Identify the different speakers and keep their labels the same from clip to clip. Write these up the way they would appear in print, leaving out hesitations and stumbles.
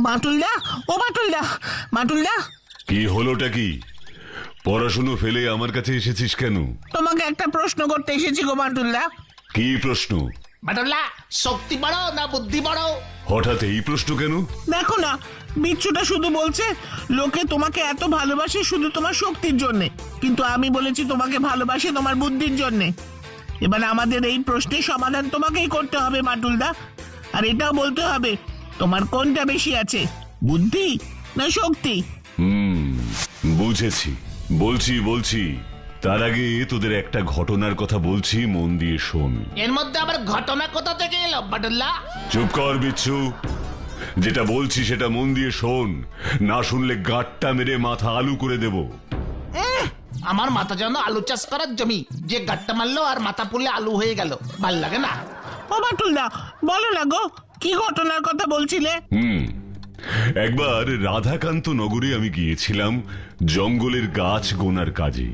Speaker 1: বাটুলদা, ও বাটুলদা, বাটুলদা।
Speaker 2: কি হলোটা কি? পড়াশুনো ফেলে আমার কাছে এসেছিস কেন?
Speaker 1: তোমাকে একটা প্রশ্ন করতে এসেছি গো বাটুলদা।
Speaker 2: কি প্রশ্ন?
Speaker 3: বাটুল্লা, শক্তি বড় না বুদ্ধি বড়?
Speaker 2: হঠাৎ এই প্রশ্ন কেন?
Speaker 1: দেখো না, বিচ্ছুটা শুধু বলছে লোকে তোমাকে এত ভালোবাসে শুধু তোমার শক্তির জন্যে, কিন্তু আমি বলেছি তোমাকে ভালোবাসে তোমার বুদ্ধির জন্যে। এবার আমাদের এই প্রশ্নের সমাধান তোমাকেই করতে হবে বাটুলদা, আর এটাও বলতে হবে তোমার কোনটা বেশি আছে, বুদ্ধি না শক্তি।
Speaker 2: বুঝেছি, বলছি। তার আগে তোদের একটা ঘটনার কথা বলছি, মন দিয়ে শোন।
Speaker 3: এর মধ্যে আবার ঘটনা কোথা থেকে এলো বাটুল্লা?
Speaker 2: চুপ কর বিচ্ছু, যেটা বলছি সেটা মন দিয়ে শোন, না শুনলে গাঁটটা মেরে মাথা আলু করে দেব।
Speaker 3: আমার মাথা যেন আলু চাষ করার জমি, যে গাট্টা মারলো আর মাথা পুড়লে আলু হয়ে গেল, ভাল লাগে না।
Speaker 1: ও বাটুলদা, বলো না গো, কি ঘটনার কথা বলছিলে?
Speaker 2: একবার রাধাকান্ত নগরে আমি গিয়েছিলাম জঙ্গলের গাছ গোনার কাজে।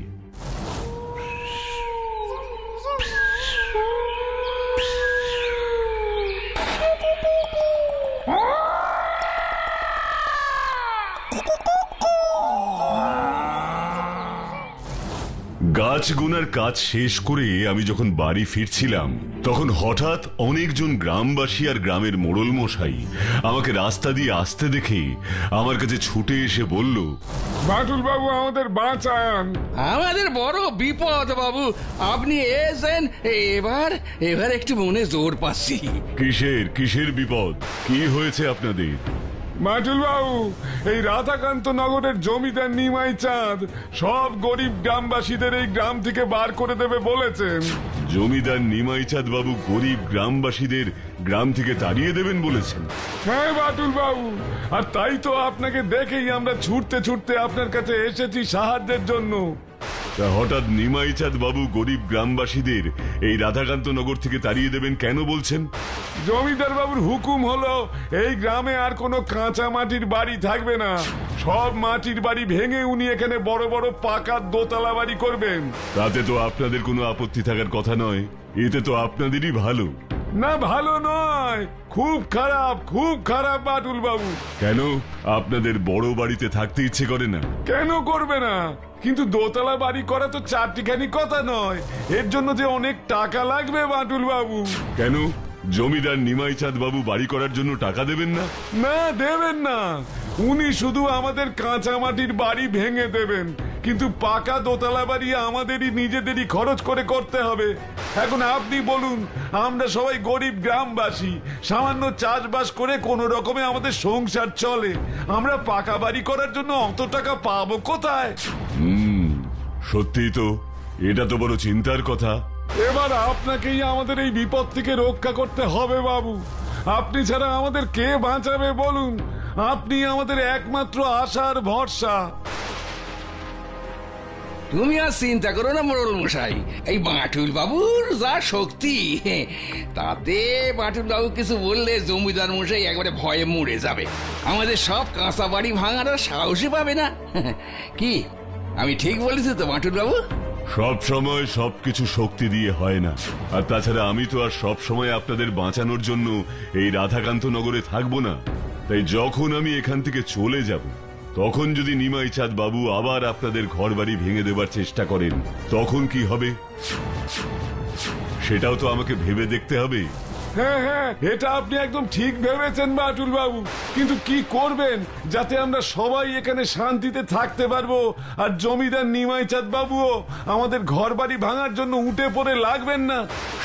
Speaker 2: গাছ গোনার কাজ শেষ করে আমি যখন বাড়ি ফিরছিলাম, তখন হঠাৎ অনেকজন গ্রামবাসী আর গ্রামের মোড়ল মশাই আমাকে রাস্তা দিয়ে আসতে দেখে আমার কাছে ছুটে এসে বলল,
Speaker 4: বাটুল বাবু, আমাদের বাঁচান,
Speaker 5: আমাদের বড় বিপদ বাবু, আপনি এসেন। এবার একটু মনে জোর পাচ্ছি।
Speaker 2: কিসের বিপদ? কি হয়েছে আপনাদের?
Speaker 4: বাটুল বাবু, এই রাধাকান্ত নগরের জমিদার নিমাই চাঁদ সব গরিব গ্রামবাসীদের এই গ্রাম থেকে বার করে দেবে বলেছেন।
Speaker 2: জমিদার নিমাই চাঁদ বাবু গরিব গ্রামবাসীদের গ্রাম থেকে তাড়িয়ে দেবেন বলেছেন?
Speaker 4: হ্যাঁ বাটুল বাবু, আর তাই তো আপনাকে দেখেই আমরা ছুটতে ছুটতে আপনার কাছে এসেছি সাহায্যের জন্য।
Speaker 2: তা হঠাৎ নিমাই চাঁদ বাবু গরিব গ্রামবাসীদের এই রাধাকান্ত নগর থেকে তাড়িয়ে দেবেন কেন বলছেন?
Speaker 4: জমিদার বাবুর হুকুম হলো এই গ্রামে আর কোনো কাঁচা মাটির বাড়ি থাকবে না, সব মাটির বাড়ি ভেঙে উনি এখানে বড় বড় পাকা দোতলা বাড়ি করবেন।
Speaker 2: তাতে তো আপনাদের কোনো আপত্তি থাকার কথা নয়, এতে তো আপনাদেরই ভালো।
Speaker 4: না, ভালো নয়, খুব খারাপ বাটুল বাবু।
Speaker 2: কেন? আপনাদের বড় বাড়িতে থাকতে ইচ্ছে করে না?
Speaker 4: কেন করবে না, কিন্তু দোতলা বাড়ি করা তো চারটিখানি কথা নয়, এর জন্য যে অনেক টাকা লাগবে বাটুল বাবু।
Speaker 2: কেন? জমিদার নিমাই চাঁদ বাবু বাড়ি করার জন্য টাকা দেবেন না?
Speaker 4: না, দেবেন না, উনি শুধু আমাদের কাঁচা মাটির বাড়ি ভেঙে দেবেন, কিন্তু পাকা দোতলা বাড়ি আমাদেরই নিজেদেরই খরচ করে করতে হবে। এখন আপনি বলুন, আমরা সবাই গরিব গ্রামবাসী, সামান্য চাষবাস করে কোন রকমে আমাদের সংসার চলে, আমরা পাকা বাড়ি করার জন্য অত টাকা পাবো কোথায়?
Speaker 2: সত্যিই তো, এটা তো বড় চিন্তার কথা।
Speaker 4: এবার আপনাকেই আমাদের এই বিপদ থেকে রক্ষা করতে হবে বাবু, আপনি ছাড়া আমাদের কে বাঁচাবে বলুন? আপনি আমাদের একমাত্র আশার ভরসা।
Speaker 5: তুমি আর চিন্তা করো না মোড়ল মশাই, এই বাটুল বাবুর যা শক্তি, তাতে বাটুল বাবু কিছু বললে জমিদার মশাই একবারে ভয়ে মরে যাবে, আমাদের সব কাঁচা বাড়ি ভাঙার আর সাহসই পাবে না। কি আমি ঠিক বলেছি তো বাটুল বাবু?
Speaker 2: সব সময় সবকিছু শক্তি দিয়ে হয় না, আর তাছাড়া আমি তো আর সব সময় আপনাদের বাঁচানোর জন্য এই রাধাকান্ত নগরে থাকবো না। তাই যখন আমি এখান থেকে চলে যাব, তখন যদি নিমাই চাঁদ বাবু আবার আপনাদের ঘর বাড়ি ভেঙে দেবার চেষ্টা করেন, তখন কি হবে সেটাও তো আমাকে ভেবে দেখতে হবে।
Speaker 4: হ্যাঁ, এটা আপনি একদম ঠিক ভেবেছেন বাটুল বাবু, কিন্তু কি করবেন যাতে আমরা সবাই এখানে শান্তিতে থাকতে পারবো, আর জমিদার নিমাই চাঁদ বাবুও আমাদের ঘর বাড়ি ভাঙার জন্য উঠে পড়ে লাগবেন না?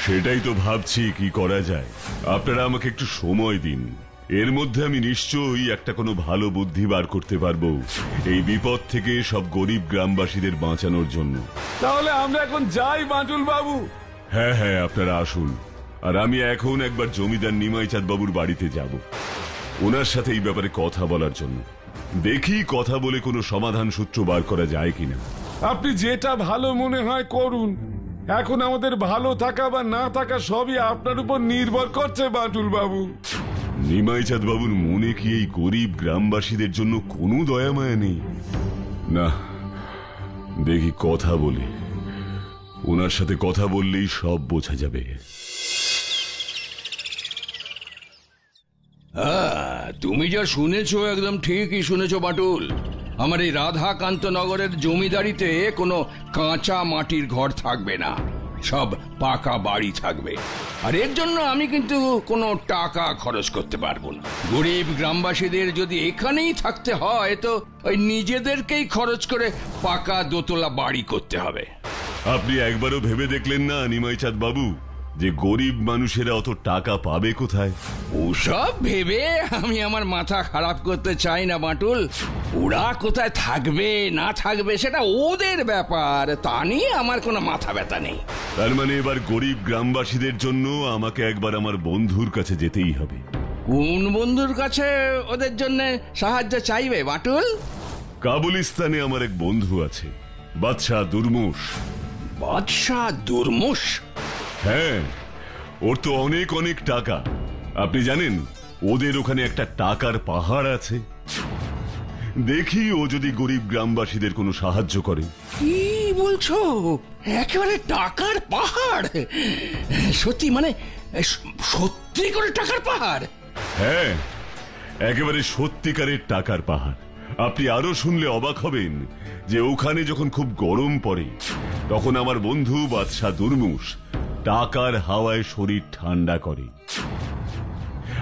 Speaker 2: সেটাই তো ভাবছি কি করা যায়। আপনারা আমাকে একটু সময় দিন, এর মধ্যে আমি নিশ্চয়ই একটা কোনো ভালো বুদ্ধি বার করতে পারবো এই বিপদ থেকে সব গরিব গ্রামবাসীদের বাঁচানোর জন্য।
Speaker 4: তাহলে আমরা এখন যাই বাটুল বাবু।
Speaker 2: হ্যাঁ, আপনারা আসুন, আর আমি এখন একবার জমিদার নিমাই চাঁদ বাবুর বাড়িতে যাব, ওনার সাথে এই ব্যাপারে কথা বলার জন্য। দেখি কথা বলে কোনো সমাধান সূত্র বার করা যায় কিনা।
Speaker 4: আপনি যেটা ভালো মনে হয় করুন, এখন আমাদের ভালো থাকা বা না থাকা সবই আপনার উপর নির্ভর করছে বাটুল বাবু।
Speaker 2: নিমাই চাঁদ বাবুর মনে কি এই গরিব গ্রামবাসীদের জন্য কোনো দয়া মায়া নেই? না, দেখি কথা বলে, ওনার সাথে কথা বললেই সব বোঝা যাবে।
Speaker 5: তুমি যা শুনেছো একদম ঠিকই শুনেছো বাটুল। আমার এই রাধাকান্ত নগরের জমিদারিতে কোনো কাঁচা মাটির ঘর থাকবে না, সব পাকা বাড়ি থাকবে। আর এর জন্য আমি কিন্তু কোনো টাকা খরচ করতে পারবো না। গরিব গ্রামবাসীদের যদি এখানেই থাকতে হয় তো ওই নিজেদেরকেই খরচ করে পাকা দোতলা বাড়ি করতে হবে।
Speaker 2: আপনি একবারও ভেবে দেখলেন না নিমাইচাঁদ বাবু যে গরিব মানুষেরা অত টাকা পাবে কোথায়?
Speaker 5: ওসব ভেবে আমি আমার মাথা খারাপ করতে চাই না বাটুল। ওরা কোথায় থাকবে না থাকবে সেটা ওদের ব্যাপার, তা নিয়ে আমার কোনো মাথা ব্যথা নেই।
Speaker 2: তার মানে এবার গরিব গ্রামবাসীদের জন্য আমাকে একবার আমার বন্ধুর কাছে যেতেই হবে।
Speaker 5: কোন বন্ধুর কাছে ওদের জন্য সাহায্য চাইবে বাটুল?
Speaker 2: কাবুলিস্তানে আমার এক বন্ধু আছে, বাদশাহ দুরমুশ।
Speaker 5: বাদশাহ দুরমুশ?
Speaker 2: হ্যাঁ, ওর তো অনেক অনেক টাকা। আপনি জানেন ওদের ওখানে একটা টাকার পাহাড় আছে। দেখি ও যদি গরিব গ্রামবাসীদের কোনো সাহায্য করে।
Speaker 5: কি বলছো? একেবারে টাকার পাহাড়? সত্যি মানে সত্যি করে টাকার পাহাড়?
Speaker 2: হ্যাঁ, একেবারে সত্যিকারের টাকার পাহাড়। আপনি আরো শুনলে অবাক হবেন যে ওখানে যখন খুব গরম পড়ে তখন আমার বন্ধু বাদশাহ দুরমুশ টাকার হাওয়ায় শরীর ঠান্ডা করে।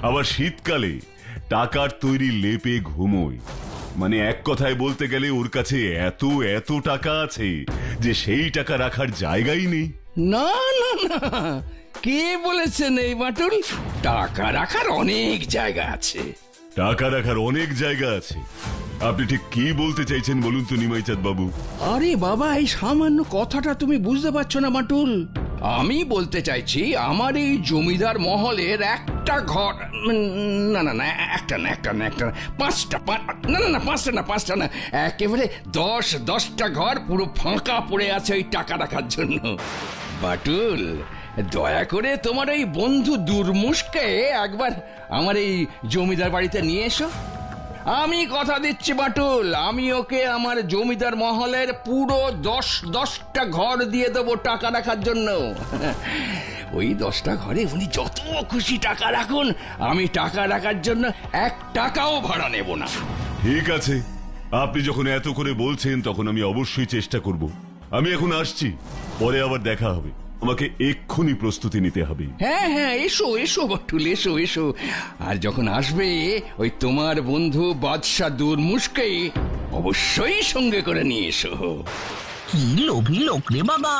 Speaker 2: আবার শীতকালে টাকার তৈরি লেপে ঘুমোয়। মানে এক কথায় বলতে গেলে ওর কাছে এত এত টাকা আছে যে সেই টাকা রাখার জায়গাই নেই।
Speaker 5: না না না, কে বলেছেন এই বাটুল? টাকা রাখার অনেক জায়গা আছে।
Speaker 2: টাকা রাখার অনেক জায়গা আছে? আপনি ঠিক কি বলতে চাইছেন বলুন তো নিমাইচাঁদ বাবু?
Speaker 5: আরে বাবা, এই সামান্য কথাটা তুমি বুঝতে পারছো না বাটুল? আমি বলতে চাইছি আমার এই জমিদার মহলের একটা ঘর, না না না, একটা না, পাঁচটা, পাঁচটা না, একেবারে 10টা ঘর পুরো ফাঁকা পড়ে আছে ওই টাকা রাখার জন্য। বাটুল, দয়া করে তোমার এই বন্ধু দুরমুশকে একবার আমার এই জমিদার বাড়িতে নিয়ে এসো। আমি কথা দিচ্ছি বাটুল, আমি ওকে আমার জমিদার মহলের পুরো 10টা ঘর দিয়ে দেবো টাকা রাখার জন্য। ওই 10টা ঘরে উনি যত খুশি টাকা রাখুন, আমি টাকা রাখার জন্য 1 টাকাও ভাড়া নেব না।
Speaker 2: ঠিক আছে, আপনি যখন এত করে বলছেন তখন আমি অবশ্যই চেষ্টা করব। আমি এখন আসছি, পরে আবার দেখা হবে। আমাকে এক্ষুনি প্রস্তুতি নিতে হবে।
Speaker 5: হ্যাঁ হ্যাঁ, এসো এসো বাটুল, এসো এসো। আর যখন আসবে ওই তোমার বন্ধু বাদশাহ দুরমুশকে অবশ্যই সঙ্গে করে নিয়ে এসো।
Speaker 1: কি লোভী লোক রে বাবা,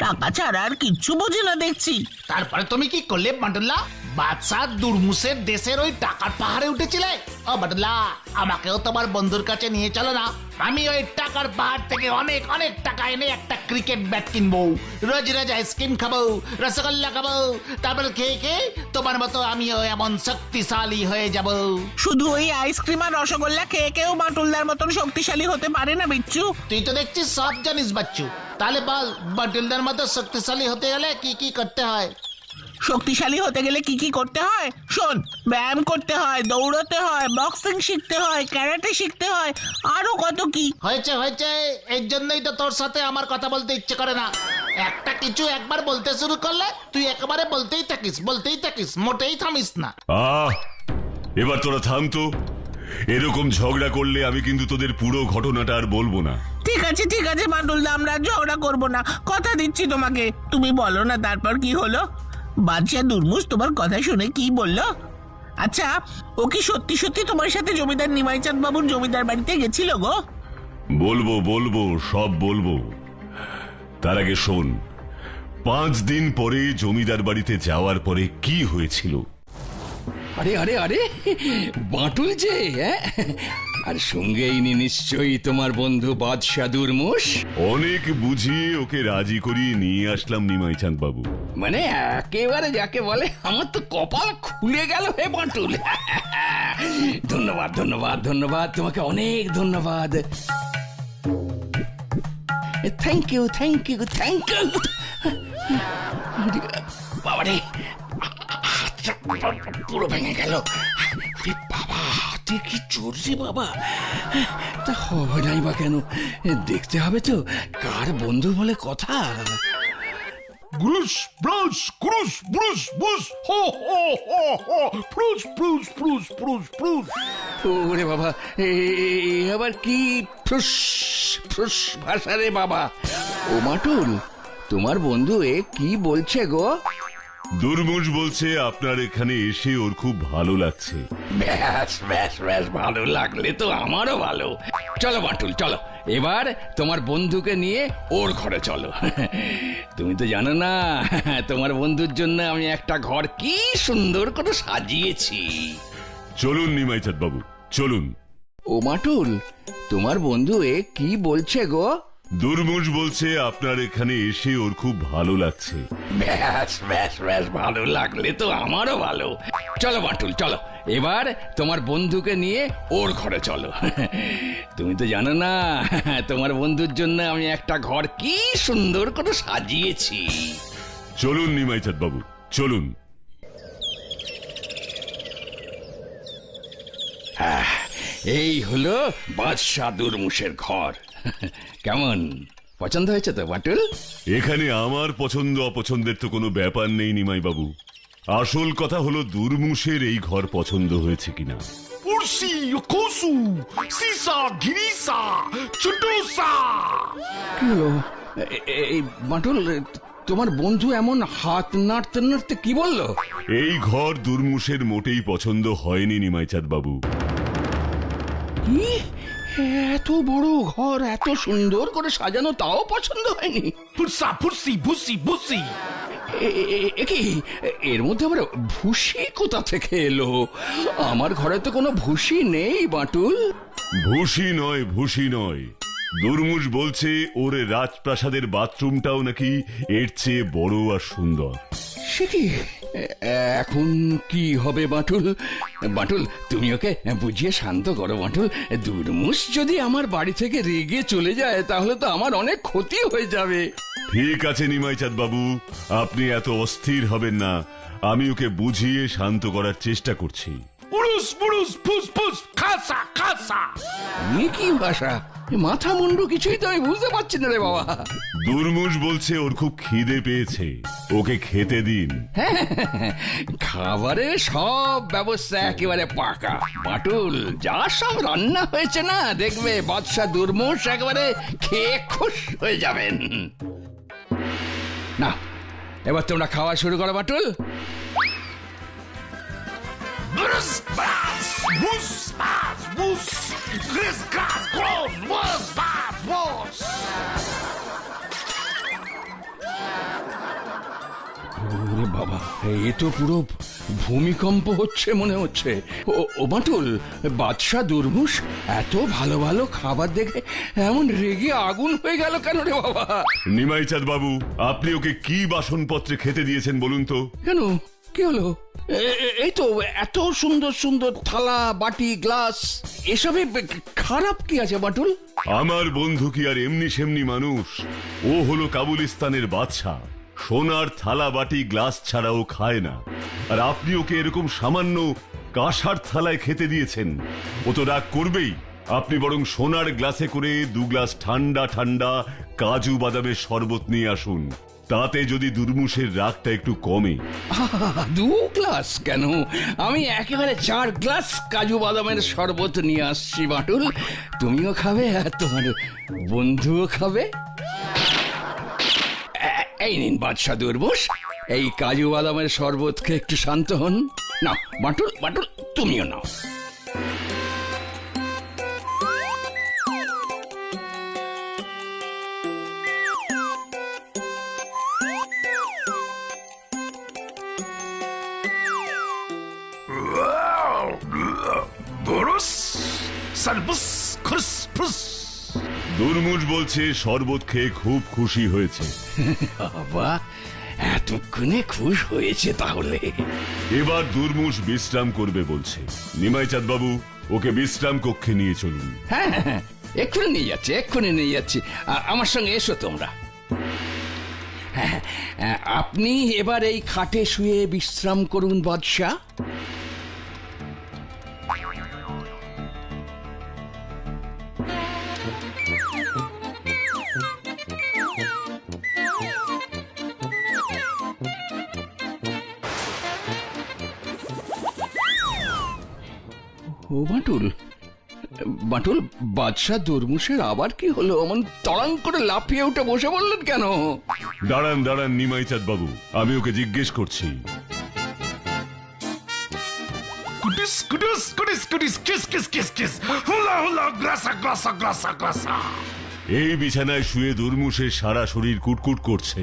Speaker 1: টাকা ছাড়া আর কিচ্ছু বোঝে না দেখছি।
Speaker 3: তারপরে তুমি কি করলে বাটুল্লা? বাদশাহ দুরমুশের দেশের ওই টাকার পাহাড়ে উঠেছিলে? ও বাটুল্লা, আমাকেও তোমার বন্ধুর কাছে নিয়ে চলো না। আমি ওই টাকার পাহাড় থেকে অনেক অনেক টাকা এনে একটা ক্রিকেট ব্যাট কিনবো, রোজ রোজ আইসক্রিম খাবো, রসগোল্লা খাবো, তারপর খেয়ে খেয়ে তোমার মতো আমিও এমন শক্তিশালী হয়ে যাব।
Speaker 1: শুধু ওই আইসক্রিম আর রসগোল্লা খেয়ে কেউ বাটুলদার মতন শক্তিশালী হতে পারে না বিচ্ছু।
Speaker 3: তুই তো দেখছিস সব জানিস বাচ্চু, তাহলে বল বাটুলদার মতো শক্তিশালী হতে গেলে কি কি করতে হয়?
Speaker 1: শক্তিশালী হতে গেলে কি কি করতে হয় শোন। ব্যায়াম করতে হয়, দৌড়তে হয়, বক্সিং শিখতে হয়, ক্যারাটে শিখতে হয়, আরো কত কি।
Speaker 3: হয়েছে হয়েছে, এর জন্যই তো তোর সাথে আমার কথা বলতে ইচ্ছে করে না। একটা কিছু একবার বলতে শুরু করলে তুই একেবারে বলতেই থাকিস, মোটেই থামিস না।
Speaker 2: এবার তোরা থাম তো। এরকম ঝগড়া করলে আমি কিন্তু তোদের পুরো ঘটনাটা আর বলবো না।
Speaker 1: ঠিক আছে বাটুলদা, আমরা ঝগড়া করবো না, কথা দিচ্ছি তোমাকে। তুমি বলো না তারপর কি হলো? বাদশাহ দুরমুশ তোমার কথা শুনে কি বললো? আচ্ছা, ও কি সত্যি সত্যি তোমার সাথে জমিদার নিমাইচাঁদ বাবুর জমিদার বাড়িতে গেছিল গো?
Speaker 2: বলবো, সব বলবো। তার আগে শোন, 5 দিন পরে জমিদার বাড়িতে যাওয়ার পরে কি হয়েছিল।
Speaker 5: আরে আরে আরে, বাটুল যে, আর সঙ্গে ইনি নিশ্চয়ই তোমার বন্ধু বাদশাহ দুরমুশ।
Speaker 2: অনেক বুঝিয়ে ওকে রাজি করিয়ে নিয়ে আসলাম নিমাইচাঁদ বাবু।
Speaker 5: মানে একেবারে যাকে বলে আমার তো কপাল খুলে গেল হে বাটুল। ধন্যবাদ ধন্যবাদ ধন্যবাদ, তোমাকে অনেক ধন্যবাদ। থ্যাংক ইউ বাবারে, পুরো ভেঙে গেল। বাবা, হাতে কি চলছে বাবা? তা হবে নাই বা কেন? দেখতে হবে তো কার বন্ধু বলে কথা।
Speaker 6: Grush, brush, grush, brush, bush, ho, ho, ho, ho, brush, brush, brush, brush, brush.
Speaker 5: ওরে বাবা, আবার কি ফ্রুস ফ্রুস ভাষা রে বাবা। ও মাটুল, তোমার বন্ধু এ কি বলছে গো?
Speaker 2: দুর্মুষ বলছে আপনার এখানে এসে ওর খুব ভালো লাগছে।
Speaker 5: ব্যাস ব্যাস ব্যাস, ভালো লাগলে তো আমারও ভালো। চলো বাটুল চলো, এবার তোমার বন্ধুকে নিয়ে ওর ঘরে চলো। তুমি তো জানো না, তোমার বন্ধুর জন্য আমি একটা ঘর কি সুন্দর করে সাজিয়েছি।
Speaker 2: চলুন নিমাইচাঁদ বাবু, চলুন।
Speaker 5: ও মাটুল, তোমার বন্ধু এ কি বলছে গো?
Speaker 2: দুর্মুষ বলছে আপনার এখানে এসে ওর খুব ভালো লাগছে।
Speaker 5: ব্যাস ব্যাস ব্যাস, ভালো লাগলে তো আমারও ভালো। চলো বাটুল চলো, এবার তোমার বন্ধুকে নিয়ে ওর ঘরে চলো। তুমি তো জানো না, তোমার বন্ধুর জন্য আমি একটা ঘর কি সুন্দর করে সাজিয়েছি।
Speaker 2: চলুন নিমাইচাঁদ বাবু, চলুন।
Speaker 5: এই হলো বাদশাহ দুর্মুষের ঘর। কেমন, পছন্দ হয়েছে তো বাটুল?
Speaker 2: এখানে আমার পছন্দ অপছন্দের তো কোনো ব্যাপার নেই নিমাই বাবু। আসল কথা হলো দুর্মুষের এই ঘর পছন্দ হয়েছে কিনা।
Speaker 6: Ursi, Yokosu, Sisa, Girisa, Chudosa.
Speaker 5: কি হলো? এই বাটুল, তোমার বন্ধু এমন হাত নাড়তে নাড়তে কি বললো?
Speaker 2: এই ঘর দুর্মুষের মোটেই পছন্দ হয়নি নিমাইচাঁদ বাবু।
Speaker 5: কি? এত বড় ঘর এত সুন্দর করে সাজানো, তাও পছন্দ হয়নি?
Speaker 6: Pursa, Pursi, Busi, Busi.
Speaker 5: কি এর মধ্যে আবার ভুসি কোথা থেকে এলো? আমার ঘরে তো কোনো ভুসি নেই বাটুল।
Speaker 2: ভুসি নয়, ভুসি নয়। দুর্মুষ বলছে ওর রাজপ্রাসাদের বাথরুমটাও নাকি এর চেয়ে বড় আর সুন্দর।
Speaker 5: সে কি, এখন কি হবে বাটুল? বাটুল তুমি ওকে বুঝিয়ে শান্ত করো বাটুল। দুর্মুষ যদি আমার বাড়ি থেকে রেগে চলে যায় তাহলে তো আমার অনেক ক্ষতি হয়ে যাবে।
Speaker 2: ঠিক আছে নিমাইচাঁদ বাবু, আপনি এত অস্থির হবেন না। আমি ওকে বুঝিয়ে শান্ত করার চেষ্টা করছি।
Speaker 6: Urus, Burus, Pus, Pus, Kasa, Kasa.
Speaker 5: এ কি ভাষা? মাথা মুন্ডু কিছুই তো আমি বুঝতে পারছি না রে বাবা।
Speaker 2: দুর্মুষ বলছে ওর খুব খিদে পেয়েছে, ওকে খেতে দিন।
Speaker 5: খাবারের সব ব্যবস্থা একেবারে পাকা বাটুল। যা সব রান্না হয়েছে না, দেখবে বাদশাহ দুর্মুষ একেবারে খেয়ে খুশ হয়ে যাবেন। না, এবার তোমরা খাওয়া শুরু করো Batul.
Speaker 6: Brus, Bras, Bus, Bas, Bus. Gris, Gras, Gros, Bus, Bas, Bus.
Speaker 5: ওরে বাবা, এ তো পুরো ভূমিকম্প হচ্ছে মনে হচ্ছে। ও বাটুল, বাদশাহ দুর্মুষ এত ভালো ভালো খাবার দেখে এমন রেগে আগুন হয়ে গেল কেন রে বাবা?
Speaker 2: নিমাইচাঁদ বাবু, আপনি ওকে কি বাসনপত্রে খেতে দিয়েছেন বলুন তো?
Speaker 5: কেন, কি হলো? এই তো এত সুন্দর সুন্দর থালা বাটি গ্লাস, এসবে খারাপ কি আছে বাটুল?
Speaker 2: আমার বন্ধু কি আর এমনি সেমনি মানুষ? ও হলো কাবুলিস্তানের বাদশা। সোনার থালা বাটি গ্লাস ছাড়াও খায় না, আর আপনি ওকে এরকম সামান্য কাঁসার থালায় খেতে দিয়েছেন। ও তো রাগ করবেই। আপনি বরং সোনার গ্লাসে করে 2 গ্লাস ঠান্ডা ঠান্ডা কাজু বাদামের শরবত নিয়ে আসুন, তাতে যদি দুর্মুষের রাগটা একটু কমে।
Speaker 5: 2 গ্লাস কেন, আমি একেবারে 4 গ্লাস কাজু বাদামের শরবত নিয়ে আসছি বাটুল। তুমিও খাবে আর তোমার বন্ধুও খাবে। এই নিন বাদশাহ দুর্মুষ, এই কাজু বাদামের শরবত খেয়ে একটু শান্ত হন। নাও বাটুল, বাটুল তুমিও নাও।
Speaker 6: Burus, Salbus, Crus, Prus.
Speaker 2: দুর্মুষ বলছে শরবত খেয়ে খুব খুশি হয়েছে।
Speaker 5: বাবা, এতক্ষণে খুশ হয়েছে তাহলে।
Speaker 2: এবার দুর্মুষ বিশ্রাম করবে বলছে। নিমাইচাঁদ বাবু, ওকে বিশ্রাম কক্ষে নিয়ে চলুন।
Speaker 5: হ্যাঁ হ্যাঁ হ্যাঁ, এক্ষুনি নিয়ে যাচ্ছি, এক্ষুনি নিয়ে যাচ্ছি। আমার সঙ্গে এসো তোমরা। হ্যাঁ, আপনি এবার এই খাটে শুয়ে বিশ্রাম করুন বাদশাহ। ও বাটুল, বাটুল, বাদশাহ দুর্মুষের আবার কি হলো? অমন তড়াং করে লাফিয়ে উঠে বসে বললেন কেন?
Speaker 2: দাঁড়ান দাঁড়ান নিমাই চাঁদ বাবু, আমি ওকে জিজ্ঞেস করছি।
Speaker 6: Kudis, kudis, kudis, kudis, kiss, kiss, kiss, kiss. Hula, hula, grasa, grasa, grasa, grasa.
Speaker 2: এই বিছানায় শুয়ে দুর্মুষের সারা শরীর কুটকুট করছে।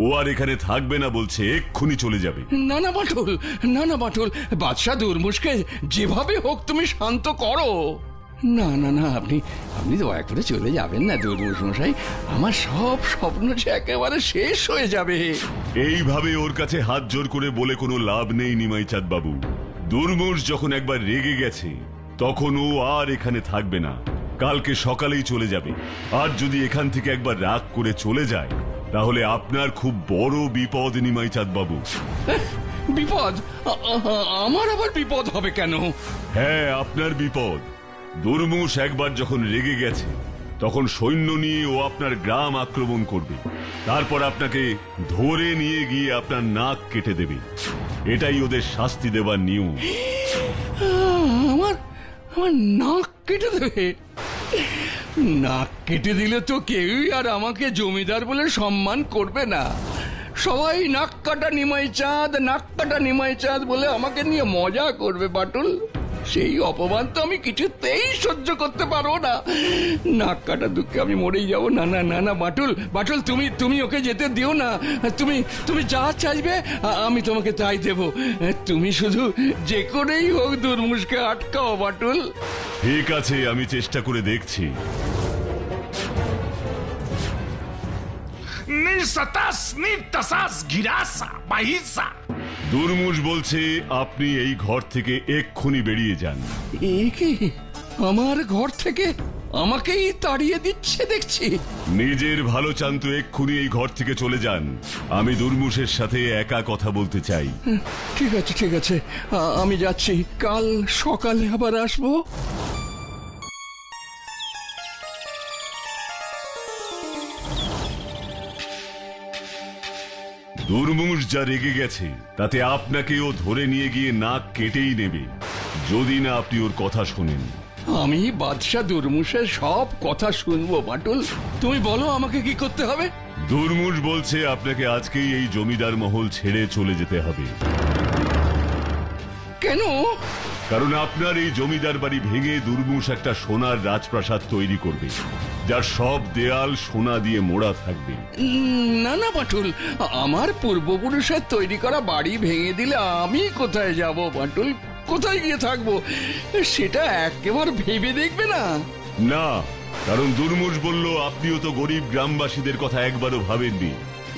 Speaker 2: ও আর এখানে থাকবে না বলছে, এক্ষুনি চলে যাবে।
Speaker 5: না না বাটুল, না না বাটুল, বাদশাহ দুর্মুষকে যেভাবে হোক তুমি শান্ত করো। না না না, আপনি আপনি দয়া করে চলে যাবেন না দুর্মুষ মশাই, আমার সব স্বপ্ন যে একেবারে শেষ হয়ে যাবে।
Speaker 2: এইভাবে ওর কাছে হাত জোর করে বলে কোনো লাভ নেই নিমাই চাঁদ বাবু। দুর্মুষ যখন একবার রেগে গেছে তখন ও আর এখানে থাকবে না, কালকে সকালেই চলে যাবে। আর যদি এখান থেকে একবার রাগ করে চলে যায় তাহলে আপনার খুব বড় বিপদ নিমাই চাঁদ বাবু।
Speaker 5: বিপদ? আমার আবার বিপদ হবে কেন?
Speaker 2: হ্যাঁ, আপনার বিপদ। দুর্মুষ একবার যখন রেগে গেছে তখন সৈন্য নিয়ে ও আপনার গ্রাম আক্রমণ করবে, তারপর আপনাকে ধরে নিয়ে গিয়ে আপনার নাক কেটে দেবে। এটাই ওদের শাস্তি দেবার নিয়ম।
Speaker 5: আমার আমার নাক কেটে দেবে? নাক কেটে দিলে তো কেউই আর আমাকে জমিদার বলে সম্মান করবে না। সবাই নাক কাটা নিমাই চাঁদ, নাক কাটা নিমাই চাঁদ বলে আমাকে নিয়ে মজা করবে বাটুল। সেই অপমান তো আমি কিছুতেই সহ্য করতে পারবো না। নাক কাটা দুঃখে আমি মরেই যাবো। না না না না বাটুল, বাটুল, তুমি ওকে যেতে দিও না। তুমি যা চাইবে আমি তোমাকে তাই দেব। তুমি শুধু যে করেই হোক দুর্মুষকে আটকাও বাটুল।
Speaker 2: ঠিক আছে, আমি চেষ্টা করে দেখছি।
Speaker 6: Nisatas, niptasas, girasa, bahisa.
Speaker 2: দুর্মুষ বলছে আপনি এই ঘর থেকে এক্ষুনি বেরিয়ে যান।
Speaker 5: এ কি আমার ঘর থেকে আমাকেই তাড়িয়ে দিচ্ছে দেখছি।
Speaker 2: নিজের ভালো চান তো এক্ষুনি এই ঘর থেকে চলে যান। আমি দুর্মুষের সাথে একা কথা বলতে চাই।
Speaker 5: ঠিক আছে ঠিক আছে, আমি যাচ্ছি, কাল সকালে আবার আসবো।
Speaker 2: দুর্মুষ যা রেগে গেছে তাতে আপনাকেও ধরে নিয়ে গিয়ে নাক কেটেই নেবে, যদি না আপনি ওর কথা শোনেন।
Speaker 5: আমি বাদশাহ দুর্মুষের সব কথা শুনবো বাটুল, তুমি বলো আমাকে কি করতে হবে।
Speaker 2: দুর্মুষ বলছে আপনাকে আজকেই এই জমিদার মহল ছেড়ে চলে যেতে হবে।
Speaker 5: কেন?
Speaker 2: কারণ আপনার এই জমিদার বাড়ি ভেঙে দুর্মুষ একটা সোনার রাজপ্রাসাদ তৈরি করবে, যার সব দেয়াল সোনা দিয়ে মোড়া থাকবে।
Speaker 5: না না বাটুল, আমার পূর্বপুরুষের তৈরি করা বাড়ি ভেঙে দিলে আমি কোথায় যাব বাটুল? কোথায় গিয়ে থাকবো সেটা একেবারে ভেবে দেখবে না?
Speaker 2: না, কারণ দুর্মুষ বলল আপনিও তো গরিব গ্রামবাসীদের কথা একবারও ভাবেননি।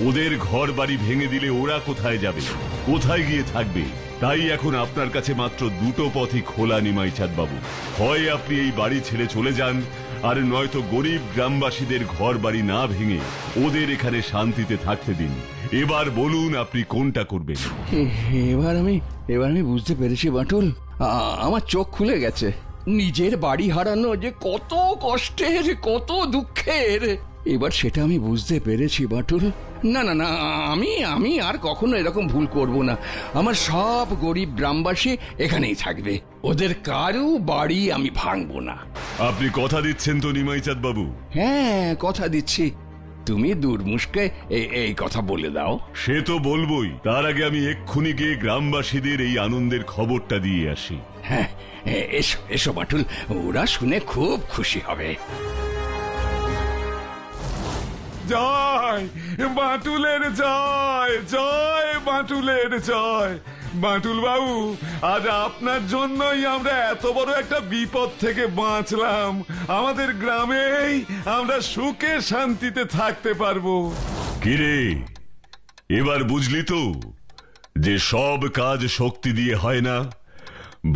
Speaker 2: ওদের ঘর বাড়ি ভেঙে দিলে ওরা কোথায় যাবে, কোথায় গিয়ে থাকবে? তাই এখন আপনার কাছে মাত্র দুটো পথই খোলা নিমাই চাঁদ বাবু। হয় আপনি এই বাড়ি ছেড়ে চলে যান, আর নয়তো গরিব গ্রামবাসীদের ঘর বাড়ি না ভেঙে ওদের এখানে শান্তিতে থাকতে দিন। এবার বলুন আপনি কোনটা করবেন?
Speaker 5: এবার আমি বুঝতে পেরেছি বাটুল, আমার চোখ খুলে গেছে। নিজের বাড়ি হারানো যে কত কষ্টের, কত দুঃখের, এবার সেটা আমি বুঝতে পেরেছি বাটুল। না না না, আমি আর কখনো এরকম ভুল করব না। আমার সব গরিব গ্রামবাসী এখানেই থাকবে, ওদের কারো বাড়ি আমি ভাঙবো না।
Speaker 2: আপনি কথা দিচ্ছেন তো নিমাই চাঁদ বাবু?
Speaker 5: হ্যাঁ, কথা দিচ্ছি। তুমি দুর্মুষকে এই কথা বলে দাও।
Speaker 2: সে তো বলবোই, তার আগে আমি এক্ষুনি গিয়ে গ্রামবাসীদের এই আনন্দের খবরটা দিয়ে আসি।
Speaker 5: হ্যাঁ, এসো এসো বাটুল, ওরা শুনে খুব খুশি হবে।
Speaker 4: জয় বাটুলের জয়, জয় বাটুলের জয়। বাটুল বাবু, আজ আপনার জন্যই আমরা এত বড় একটা বিপদ থেকে বাঁচলাম। আমাদের গ্রামেই আমরা সুখে শান্তিতে থাকতে পারবো।
Speaker 2: কিরে, এবার বুঝলি তো যে সব কাজ শক্তি দিয়ে হয় না,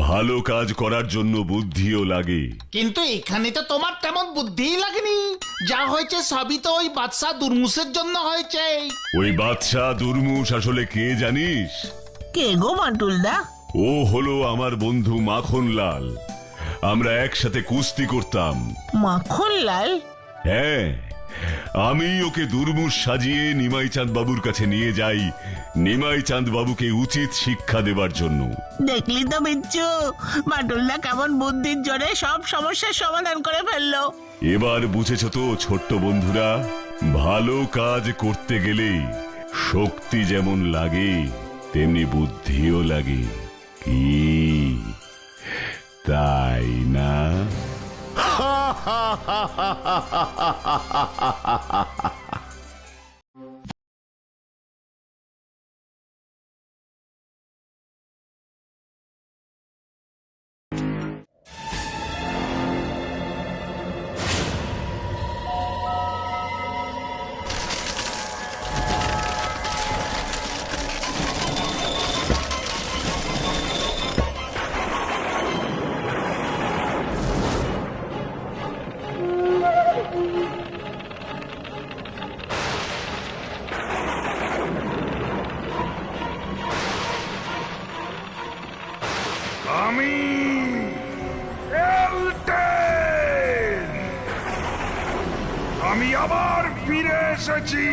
Speaker 2: ভালো কাজ করার জন্য বুদ্ধিও লাগে।
Speaker 3: কিন্তু এখানে তো তোমার তেমন বুদ্ধিই লাগেনি। যা হয়েছে সবই তো ওই বাদশাহ দুর্মুষের জন্য হয়েছে।
Speaker 2: ওই বাদশাহ দুর্মুষ আসলে কে জানিস?
Speaker 1: কে গো বাটুলদা?
Speaker 2: ও হলো আমার বন্ধু মাখনলাল। আমরা একসাথে কুস্তি করতাম।
Speaker 1: মাখনলাল?
Speaker 2: হ্যাঁ, আমি ওকে দুর্মুষ সাজিয়ে নিমাই চাঁদ বাবুর কাছে নিয়ে যাই নিমাই চাঁদ বাবুকে উচিত শিক্ষা দেবার জন্য।
Speaker 1: দেখলি তো বিচ্ছু, বাটুলদা কেমন বুদ্ধির জোরে সব সমস্যার সমাধান করে ফেললো।
Speaker 2: এবার বুঝেছ তো ছোট্ট বন্ধুরা, ভালো কাজ করতে গেলে শক্তি যেমন লাগে তেমনি বুদ্ধিও লাগে, কি তাই না?
Speaker 6: আমি এলটেন, আমি আবার ফিরে এসেছি।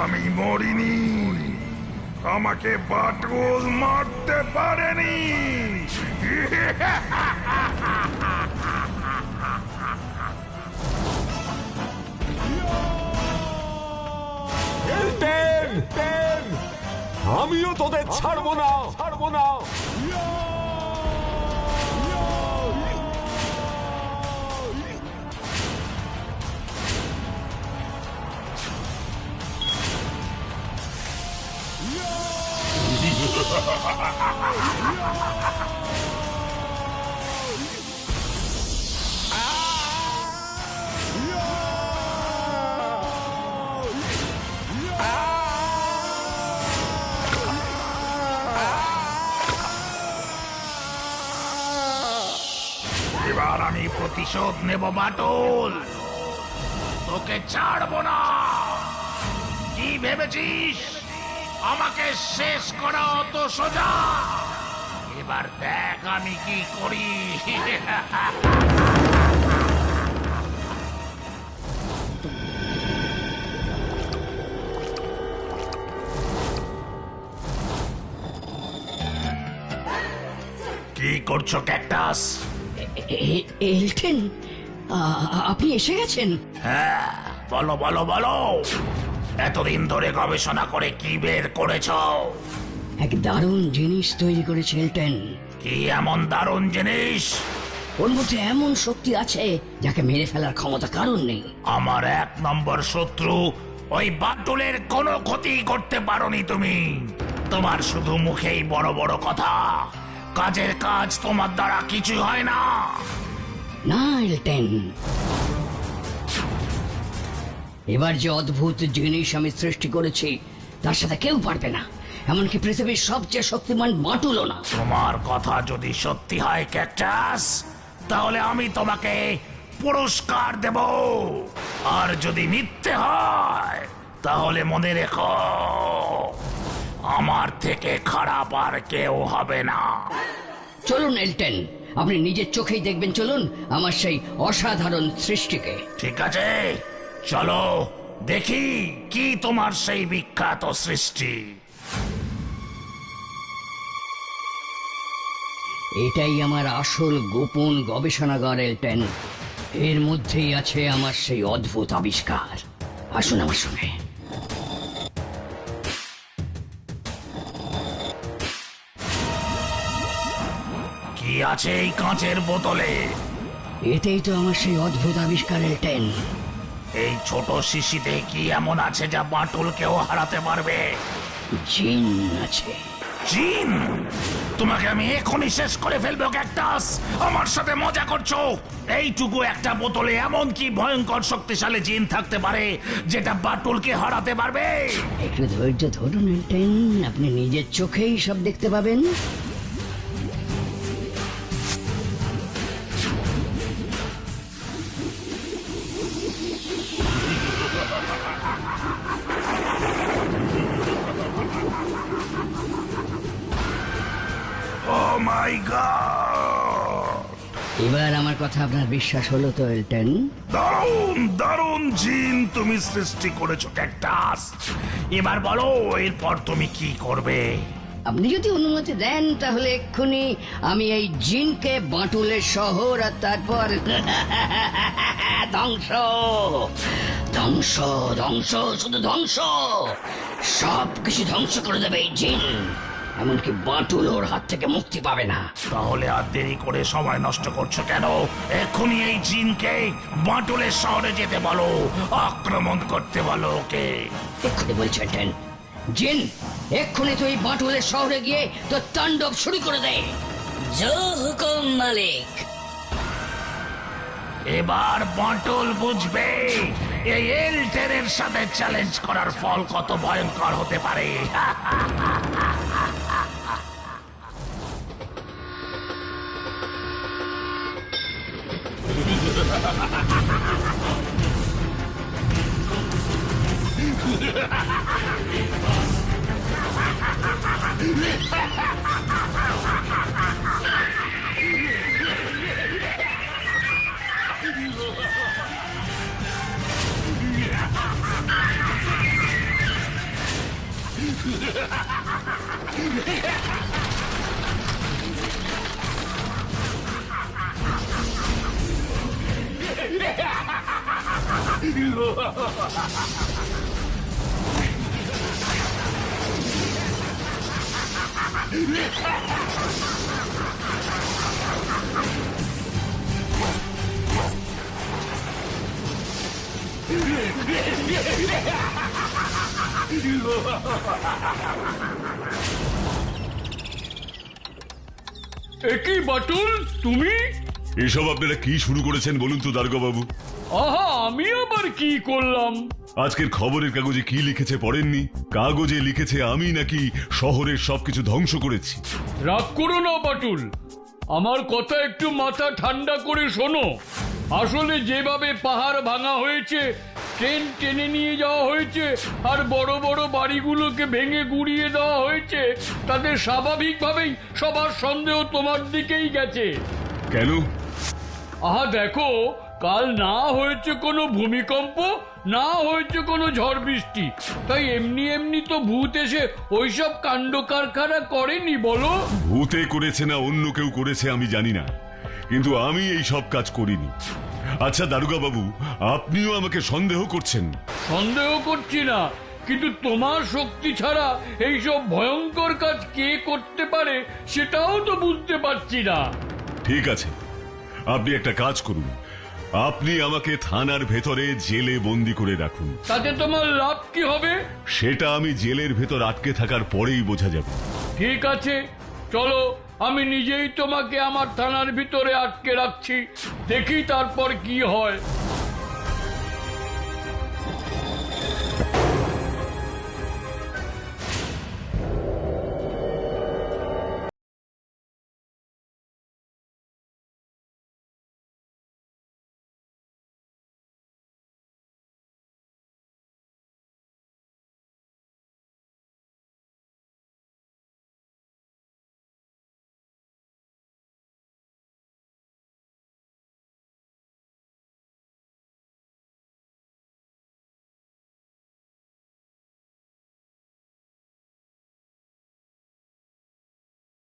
Speaker 6: আমি মরিনি, আমাকে বাটুল মারতে পারেনি।
Speaker 4: আমিও তোদের ছাড়বো না, ছাড়বো না।
Speaker 6: এবার আমি প্রতিশোধ নেব বাটুল, তোকে ছাড়বো না। কি ভেবেছিস আমাকে শেষ করা অত সোজা? এবার দেখ আমি কি করি। কি করছো ক্যাকটাস?
Speaker 7: এলটেন, আপনি এসে গেছেন?
Speaker 6: হ্যাঁ, বলো বলো বলো, এতদিন ধরে গবেষণা করে কি বের করেছো?
Speaker 7: এক দারুণ জিনিস তৈরি করেছে এলটেন।
Speaker 6: কি এমন দারুণ জিনিস?
Speaker 7: ওর মধ্যে এমন শক্তি আছে যাকে মেরে ফেলার ক্ষমতা কারণ নেই।
Speaker 6: আমার 1 নম্বর শত্রু ওই বাটুলের কোনো ক্ষতি করতে পারোনি তুমি। তোমার শুধু মুখেই বড় বড় কথা, কাজের কাজ তোমার দ্বারা কিছু হয় না।
Speaker 7: না এলটেন, এবার যে অদ্ভুত জিনিস আমি সৃষ্টি করেছি তার সাথে কেউ পারবে না, এমনকি পৃথিবীর সবচেয়ে শক্তিমান বাটুলও না।
Speaker 6: তোমার কথা যদি সত্যি হয় ক্যাকটাস, তাহলে আমি তোমাকে পুরস্কার দেব। আর যদি মিথ্যে হয় তাহলে মনে রেখো, আমার থেকে খারাপ আর কেউ হবে না।
Speaker 7: চলুন এলটেন, আপনি নিজের চোখেই দেখবেন। চলুন আমার সেই অসাধারণ সৃষ্টিকে।
Speaker 6: ঠিক আছে, চলো দেখি কি তোমার সেই বিখ্যাত সৃষ্টি।
Speaker 7: এটাই আমার আসল গোপন গবেষণাগার এলটেন। এর মধ্যেই আছে আমার সেই অদ্ভুত আবিষ্কার। আসুন আমার সঙ্গে।
Speaker 6: কি আছে এই কাঁচের বোতলে?
Speaker 7: এটাই তো আমার সেই অদ্ভুত আবিষ্কার এলটেন।
Speaker 6: এই ছোট শিশিতে কি এমন আছে যা বাটুলকেও হারাতে পারবে?
Speaker 7: জিন আছে।
Speaker 6: জিন? তোমাকে আমি এখনই শেষ করে ফেলবো ক্যাকটাস। আমার সাথে মজা করছো? এইটুকু একটা বোতলে এমন কি ভয়ঙ্কর শক্তিশালী জিন থাকতে পারে যেটা বাটুলকে হারাতে পারবে?
Speaker 7: একটু ধৈর্য ধরুন এলটেন, আপনি নিজের চোখেই সব দেখতে পাবেন।
Speaker 6: ও মাই গড!
Speaker 7: এবার আমার কথা আপনার বিশ্বাস হলো তো এলটেন?
Speaker 6: দারুণ দারুণ জিন তুমি সৃষ্টি করেছো ক্যাকটাস। এবার বলো এরপর তুমি কি করবে?
Speaker 7: আপনি যদি অনুমতি দেন তাহলে এক্ষুনি আমি এই জিনকে বাঁটুলের শহর আর তারপর ধ্বংস ধ্বংস ধ্বংস শুধু ধ্বংস, সব কিছু ধ্বংস করে দেবে এই জিন। এমনকি বাঁটুল ওর হাত থেকে মুক্তি পাবে না।
Speaker 6: তাহলে আর দেরি করে সময় নষ্ট করছো কেন? এক্ষুনি এই জিনকে বাঁটুলের শহরে যেতে বলো, আক্রমণ করতে বলো ওকে।
Speaker 7: এক্ষুনি বলছেন টেন। জিন, এক্ষুনি তুই বাঁটুলের শহরে গিয়ে তোর তাণ্ডব শুরু করে দে। জো হুকুম মালিক।
Speaker 6: এবার বাঁটুল বুঝবে এই এলটেনের সাথে চ্যালেঞ্জ করার ফল কত ভয়ঙ্কর হতে পারে।
Speaker 8: একই বাটুল, তুমি?
Speaker 2: এসব আপনারা কি শুরু করেছেন বলুন তো দারোগা বাবু?
Speaker 8: আহা, আমি আবার কি করলাম?
Speaker 2: আজকের খবরের কাগজে কি লিখেছে পড়েননি? কাগজে লিখেছে আমি নাকি শহরের সবকিছু ধ্বংস করেছি।
Speaker 8: রাগ করো না বাটুল, আমার কথা একটু মাথা ঠান্ডা করে শোনো। আসলে যেভাবে পাহাড় ভাঙা হয়েছে, ট্রেন টেনে নিয়ে যাওয়া হয়েছে, আর বড় বড় বাড়িগুলোকে ভেঙে গুড়িয়ে দেওয়া হয়েছে, তাদের স্বাভাবিকভাবেই সবার সন্দেহ তোমার দিকেই গেছে।
Speaker 2: কেন?
Speaker 8: আহা দেখো, কাল না হয়েছে কোনো ভূমিকম্প, না হয়েছে কোনো ঝড় বৃষ্টি, তাই এমনি এমনি তো ভূত এসে ওইসব কাণ্ড কারখানা করেনি বলো।
Speaker 2: ভূতে করেছে না অন্য কেউ করেছে আমি জানি না, কিন্তু আমি এই সব কাজ করিনি। আচ্ছা দারোগা বাবু, আপনিও আমাকে সন্দেহ করছেন?
Speaker 8: সন্দেহ করছি না, কিন্তু তোমার শক্তি ছাড়া এইসব ভয়ঙ্কর কাজ কে করতে পারে সেটাও তো বুঝতে পারছি না।
Speaker 2: ঠিক আছে, আপনি একটা কাজ করুন, আপনি আমাকে থানার ভেতরে জেলে বন্দি করে রাখুন।
Speaker 8: তাতে তোমার লাভ কি হবে?
Speaker 2: সেটা আমি জেলের ভেতর আটকে থাকার পরেই বোঝা যাবে।
Speaker 8: ঠিক আছে, চলো, আমি নিজেই তোমাকে আমার থানার ভিতরে আটকে রাখছি, দেখি তারপর কি হয়।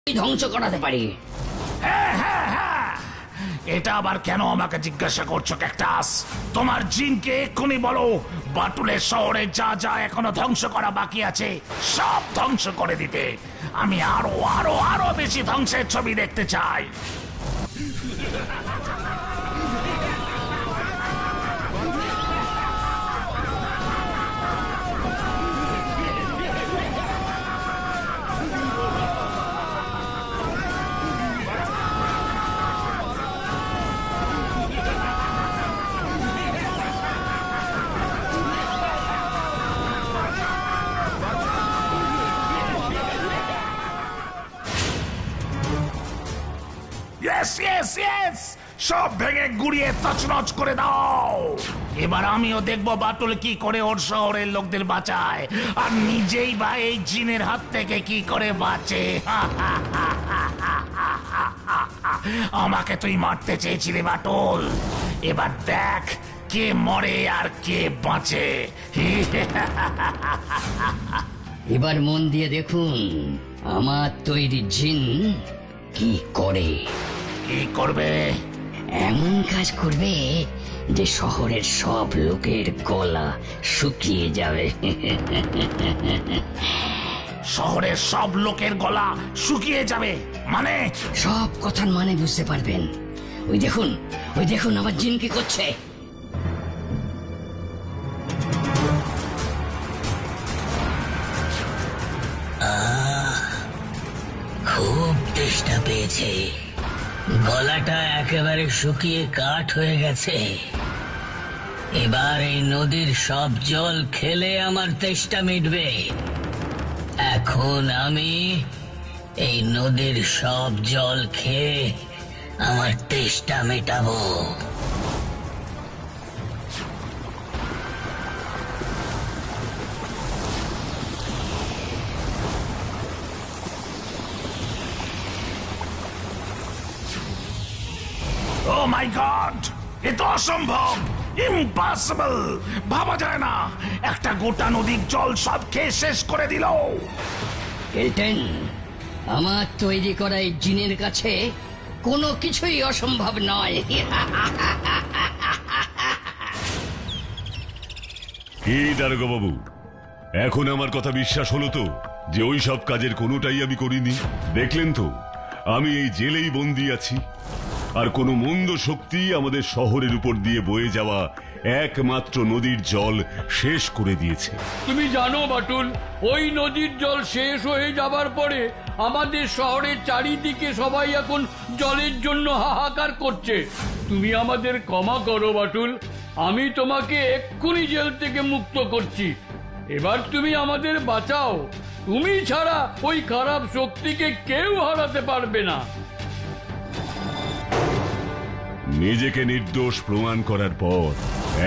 Speaker 7: ধ্বংস করাতে পারি।
Speaker 6: হ্যাঁ হ্যাঁ হ্যাঁ, এটা আবার কেন আমাকে জিজ্ঞাসা করছো ক্যাকটাস? তোমার জিনকে এক্ষুনি বলো বাটুলের শহরে যা যা এখনো ধ্বংস করা বাকি আছে সব ধ্বংস করে দিতে। আমি আরো আরো আরো বেশি ধ্বংসের ছবি দেখতে চাই। ইয়েস ইয়েস ইয়েস, সব ভেঙে গুড়িয়ে তছনছ করে দাও। এবার আমিও দেখবো বাটুল কি করে ওর শহরের লোকদের বাঁচায়, আর নিজেই বা এই জিনের হাত থেকে কি করে বাঁচে। আমাকে তুই মারতে চেয়েছিলি বাটুল, এবার দেখ কে মরে আর কে বাঁচে।
Speaker 7: এবার মন দিয়ে দেখুন আমার তৈরি জিন কি করে।
Speaker 6: কি করবে?
Speaker 7: এমন কাজ করবে যে শহরের সব লোকের গলা শুকিয়ে যাবে।
Speaker 6: শহরের সব লোকের গলা শুকিয়ে যাবে মানে?
Speaker 7: সব কথার মানে বুঝতে পারবেন। ওই দেখুন আমার জিন কি করছে। খুব তেষ্টা পেয়েছে, গলাটা একেবারে শুকিয়ে কাঠ হয়ে গেছে। এবার এই নদীর সব জল খেলে আমার তেষ্টা মিটবে। এখন আমি এই নদীর সব জল খেয়ে আমার তেষ্টা মেটাবো।
Speaker 6: ও মাই গড, এ তো অসম্ভব, ইম্পসিবল, ভাবা যায় না। একটা গোটা নদীর জল সব খেয়ে শেষ করে দিল।
Speaker 7: কেলটেন, আমার তৈরি করা এই জিনের কাছে কোনো কিছুই অসম্ভব নয়।
Speaker 2: কি দারোগা বাবু, এখন আমার কথা বিশ্বাস হলো তো যে ওই সব কাজের কোনোটাই আমি করিনি? দেখলেন তো আমি এই জেলেই বন্দি আছি, আর কোনো মন্দ শক্তি আমাদের শহরের উপর দিয়ে বয়ে যাওয়া একমাত্র নদীর জল শেষ করে দিয়েছে।
Speaker 8: তুমি জানো বাটুল, ওই নদীর জল শেষ হয়ে যাবার পরে আমাদের শহরের চারিদিকে সবাই এখন জলের জন্য হাহাকার করছে। তুমি আমাদের ক্ষমা করো বাটুল, আমি তোমাকে এক্ষুনি জেল থেকে মুক্ত করছি। এবার তুমি আমাদের বাঁচাও, তুমি ছাড়া ওই খারাপ শক্তিকে কেউ হারাতে পারবে না।
Speaker 2: নিজেকে নির্দোষ প্রমাণ করার পর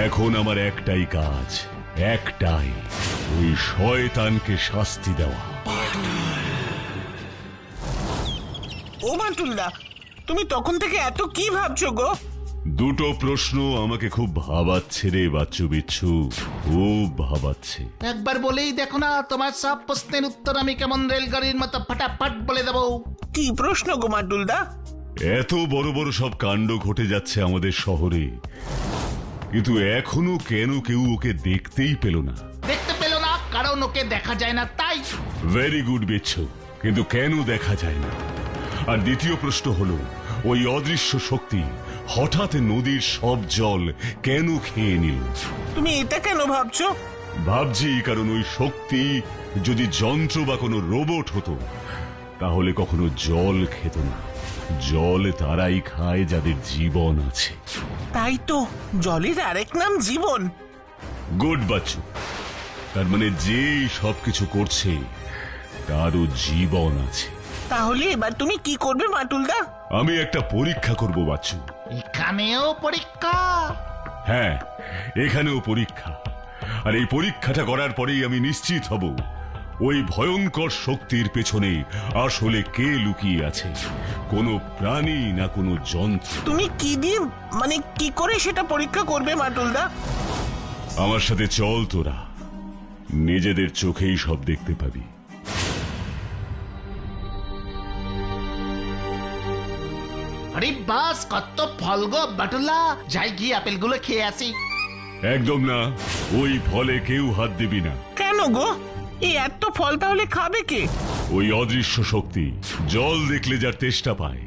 Speaker 2: এখন আমার একটাই কাজ, একটাই, ওই শয়তানকে শাস্তি দেওয়া।
Speaker 1: ও বাটুলদা, তুমি তখন থেকে এত কি ভাবছো গো?
Speaker 2: দুটো প্রশ্ন আমাকে খুব ভাবাচ্ছে রে বাচ্চু বিচ্ছু, খুব ভাবাচ্ছে।
Speaker 3: একবার বলেই দেখো না, তোমার সব প্রশ্নের উত্তর আমি কেমন রেলগাড়ির মতো ফটাফট বলে দেবো।
Speaker 1: কি প্রশ্ন গো বাটুলদা?
Speaker 2: এত বড় বড় সব কাণ্ড ঘটে যাচ্ছে আমাদের শহরে, কিন্তু এখনো কেন কেউ ওকে দেখতেই পেল না?
Speaker 3: দেখতে পেলো না কারণ ওকে দেখা যায় না তাই।
Speaker 2: ভেরি গুড বিচ্ছু, কিন্তু কেন দেখা যায় না? আর দ্বিতীয় প্রশ্ন হলো, ওই অদৃশ্য শক্তি হঠাৎ নদীর সব জল কেন খেয়ে নিল?
Speaker 1: তুমি এটা কেন ভাবছো?
Speaker 2: ভাবছি কারণ ওই শক্তি যদি যন্ত্র বা কোনো রোবট হতো তাহলে কখনো জল খেত না। জল তারাই খায় যাদের জীবন আছে।
Speaker 1: তাই তো, জলের আরেক নাম জীবন।
Speaker 2: গুড বাচ্চু, তার মানে যে সবকিছু করছে তারও জীবন আছে।
Speaker 1: তাহলে এবার তুমি কি করবে বাটুলদা?
Speaker 2: আমি একটা পরীক্ষা করব বাচ্চু।
Speaker 3: এখানেও পরীক্ষা?
Speaker 2: হ্যাঁ, এখানেও পরীক্ষা। আর এই পরীক্ষাটা করার পরেই আমি নিশ্চিত হব ওই ভয়ঙ্কর শক্তির পেছনে আসলে কে লুকিয়ে আছে, কোনো প্রাণী না কোনো যন্ত্র।
Speaker 1: তুমি কি দিয়ে, মানে কি করে সেটা পরীক্ষা করবে বাটুলদা?
Speaker 2: আমার সাথে চল তোরা, নিজেদের চোখেই সব দেখতে পাবি।
Speaker 3: আরে বাস, কত ফল গো বাটুল্লা, যাই গিয়ে আপেলগুলো খেয়ে আসি।
Speaker 2: একদম না, ওই ফলে কেউ হাত দিবি না।
Speaker 1: কেন গো? এই এত ফল তাহলে খাবে কে?
Speaker 2: ওই অদৃশ্য শক্তি জল দেখলে যার তেষ্টা পায়,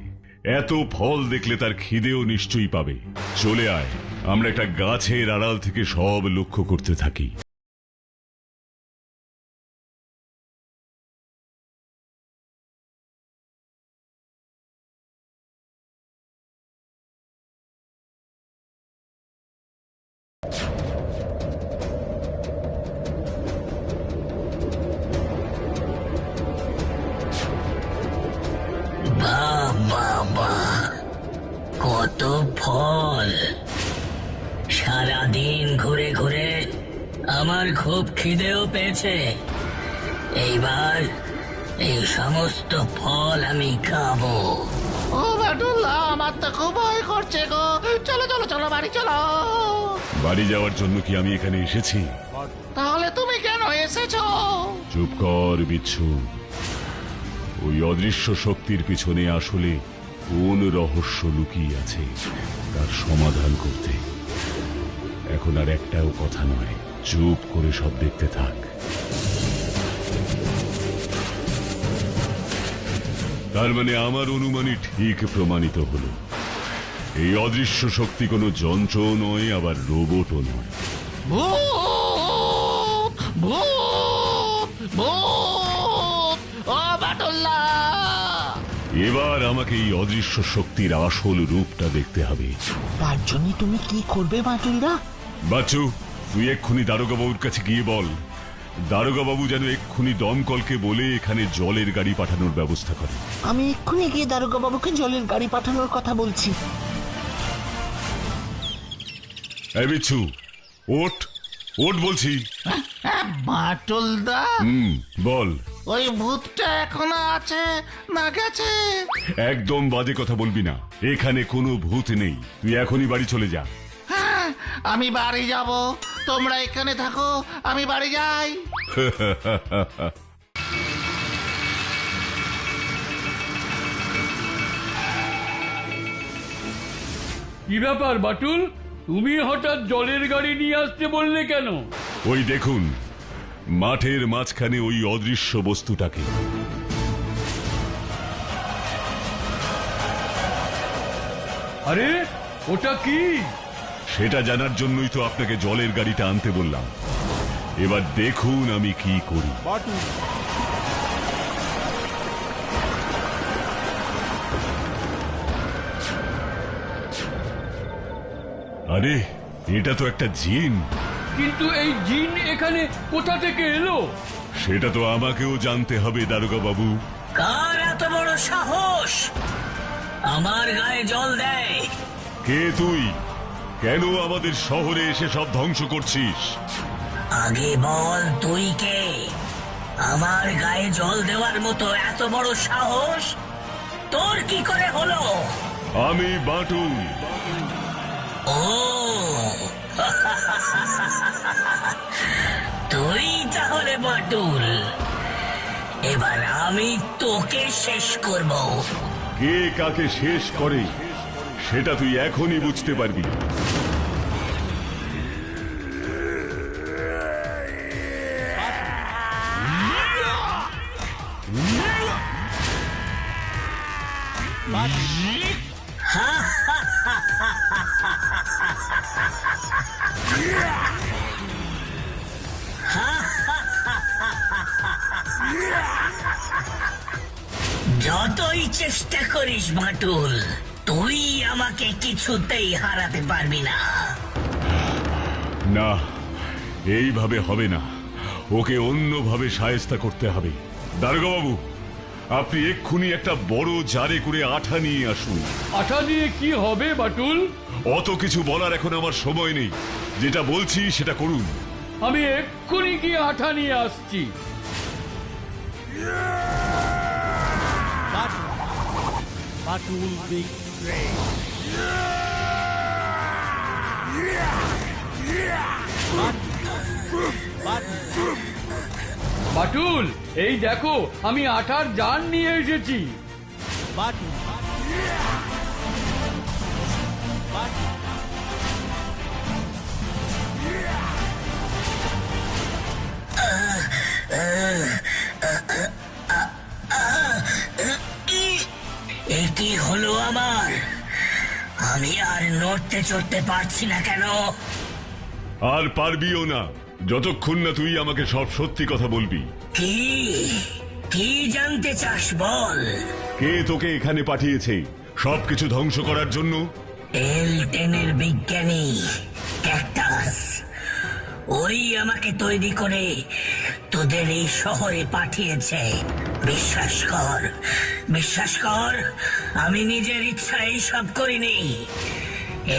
Speaker 2: এত ফল দেখলে তার খিদেও নিশ্চয়ই পাবে। চলে আয়, আমরা একটা গাছের আড়াল থেকে সব লক্ষ্য করতে থাকি।
Speaker 7: বাবা, কত ফল! সারাদিন ঘুরে ঘুরে আমার খুব খিদেও পেয়েছে। এইবার এই সমস্ত ফল আমি খাবো।
Speaker 3: ও বাটুল্লা আমার তো খুব ভয় করছে গো। চলো চলো চলো বাড়ি চলো।
Speaker 2: বাড়ি যাওয়ার জন্য কি আমি এখানে এসেছি?
Speaker 3: তাহলে তুমি কেন এসেছো?
Speaker 2: চুপ কর বিচ্ছু। ওই অদৃশ্য শক্তির পিছনে আসলে কোন রহস্য লুকিয়ে আছে তার সমাধান করতে। এখন আর একটাও কথা নয়, চুপ করে সব দেখতে থাক। তার মানে আমার অনুমানই ঠিক প্রমাণিত হলো। এই অদৃশ্য শক্তি কোনো যন্ত্র নয়, আবার রোবটও নয়।
Speaker 3: ভূত ভূত ভূত ও বাটুল্লা!
Speaker 2: এবার আমাকে এই অদৃশ্য শক্তির আসল রূপটা দেখতে হবে।
Speaker 1: তার জন্য তুমি কি করবে বাটুলদা?
Speaker 2: বাচ্চু, তুই এক্ষুনি দারোগা বাবুর কাছে গিয়ে বল দারোগা বাবু যেন এক্ষুনি দমকলকে বলে এখানে জলের গাড়ি পাঠানোর ব্যবস্থা করে।
Speaker 1: আমি এক্ষুনি গিয়ে দারোগা বাবুকে জলের গাড়ি পাঠানোর কথা বলছি।
Speaker 2: এই বিচ্ছু, ওঠ ওঠ বলছি।
Speaker 3: বাটুলদা,
Speaker 2: বল।
Speaker 3: ওই ভূতটা এখনো আছে না গেছে?
Speaker 2: একদম বাজে কথা বলবি না, এখানে কোনো ভূত নেই। তুই এখনই বাড়ি চলে যা।
Speaker 3: হ্যাঁ, আমি বাড়ি যাব, তোমরা এখানে থাকো, আমি বাড়ি যাই।
Speaker 8: কি ব্যাপার বাটুল, তুমি হঠাৎ জলের গাড়ি নিয়ে আসতে বললে কেন?
Speaker 2: ওই দেখুন, মাঠের মাঝখানে ওই অদৃশ্য বস্তুটাকে।
Speaker 8: আরে ওটা কি?
Speaker 2: সেটা জানার জন্যই তো আপনাকে জলের গাড়িটা আনতে বললাম। এবার দেখুন আমি কি করি। আরে, এটা তো একটা জিন।
Speaker 8: কিন্তু এই জিন এখানে কোথা থেকে এলো?
Speaker 2: সেটা তো আমাকেও জানতে হবে দারোগা বাবু।
Speaker 7: কার এত বড় সাহস আমার গায়ে জল দেয়?
Speaker 2: কে তুই? কেন আমাদের শহরে এসে সব ধ্বংস করছিস?
Speaker 7: আগে বল তুই কে? আমার গায়ে জল দেওয়ার মতো এত বড় সাহস তোর কি করে হলো?
Speaker 2: আমি বাটুল।
Speaker 7: ও তুই তাহলে বাটুল, এবার আমি তোকে শেষ করব।
Speaker 2: কে কাকে শেষ করে সেটা তুই এখনই বুঝতে পারবি।
Speaker 7: যতই চেষ্টা করিস বাটুল, তুই আমাকে কিছুতেই হারাতে পারবি না।
Speaker 2: না, এইভাবে হবে না, ওকে অন্যভাবে শায়েস্তা করতে হবে। দারোগা বাবু, আপনি এক্ষুনি একটা বড় জারে করে আঠা নিয়ে আসুন।
Speaker 8: আঠা দিয়ে কি হবে বাটুল?
Speaker 2: অত কিছু বলার এখন আমার সময় নেই, যেটা বলছি সেটা করুন।
Speaker 8: আমি এক্ষুনি গিয়ে আঠা নিয়ে আসছি। বাটুল, এই দেখো আমি আঠার জার নিয়ে এসেছি।
Speaker 7: এ কি হলো আমার? আমি আর নড়তে চড়তে পারছি না কেন?
Speaker 2: আর পারবিও না যতক্ষণ না তুই আমাকে সব সত্যি কথা বলবি।
Speaker 7: কি কি জানতে চাস বল?
Speaker 2: কে তোকে এখানে পাঠিয়েছে সবকিছু ধ্বংস করার জন্য?
Speaker 7: এলটেনের বিজ্ঞানী ক্যাকটাস, ওই আমাকে তৈরি করে তোদের এই শহরে পাঠিয়েছে। বিশ্বাস কর, বিশ্বাস কর, আমি নিজের ইচ্ছায় সব করিনি।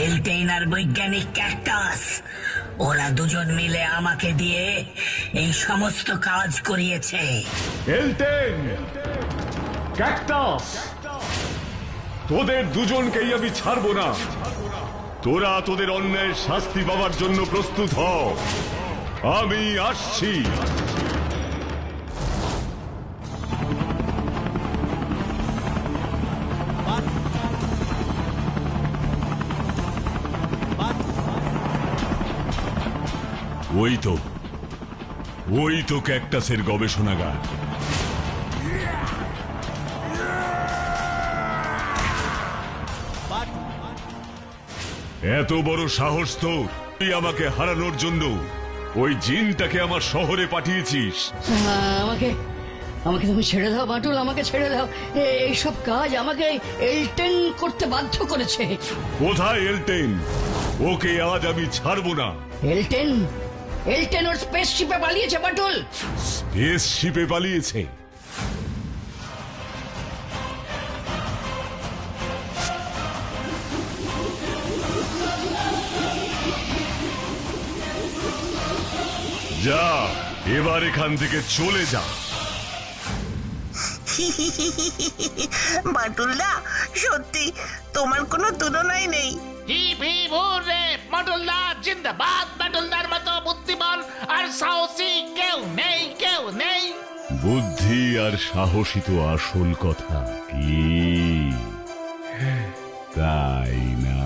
Speaker 7: এলটেন আর বৈজ্ঞানিক ক্যাকটাস, ওরা দুজন মিলে আমাকে দিয়ে এই সমস্ত কাজ করিয়েছে।
Speaker 2: এলটেন, ক্যাকটাস, তোদের দুজনকেই আমি ছাড়বো না। তোরা তোদের অন্যায়ের শাস্তি পাওয়ার জন্য প্রস্তুত হ। আমি আসছি। ওই তো ক্যাকটাসের গবেষণাগার। এত বড় সাহস তোর, তুই আমাকে হারানোর জন্য ওই জিনটাকে আমার শহরে পাঠিয়েছিস।
Speaker 7: আমাকে আমাকে তুমি ছেড়ে দাও বাটুল, আমাকে ছেড়ে দাও। এইসব কাজ আমাকে এলটেন করতে বাধ্য করেছে।
Speaker 2: কোথায় এলটেন? ওকে আজ আমি ছাড়বো না।
Speaker 7: এলটেন এলটেন ওর স্পেসশিপে পালিয়েছে বাটুল।
Speaker 2: স্পেস শিপে পালিয়েছে? যা, এবার এখান থেকে চলে যা।
Speaker 1: বাটুলদা, সত্যি তোমার কোনো তুলনাই নেই।
Speaker 3: হিপ হিপ হুররে, বাটুলদা জিন্দাবাদ। বাটুলদার মতো বুদ্ধিমান আর সাহসী কেউ নেই, কেউ নেই।
Speaker 2: বুদ্ধি আর সাহসী তো আসল কথা, কি তাই না?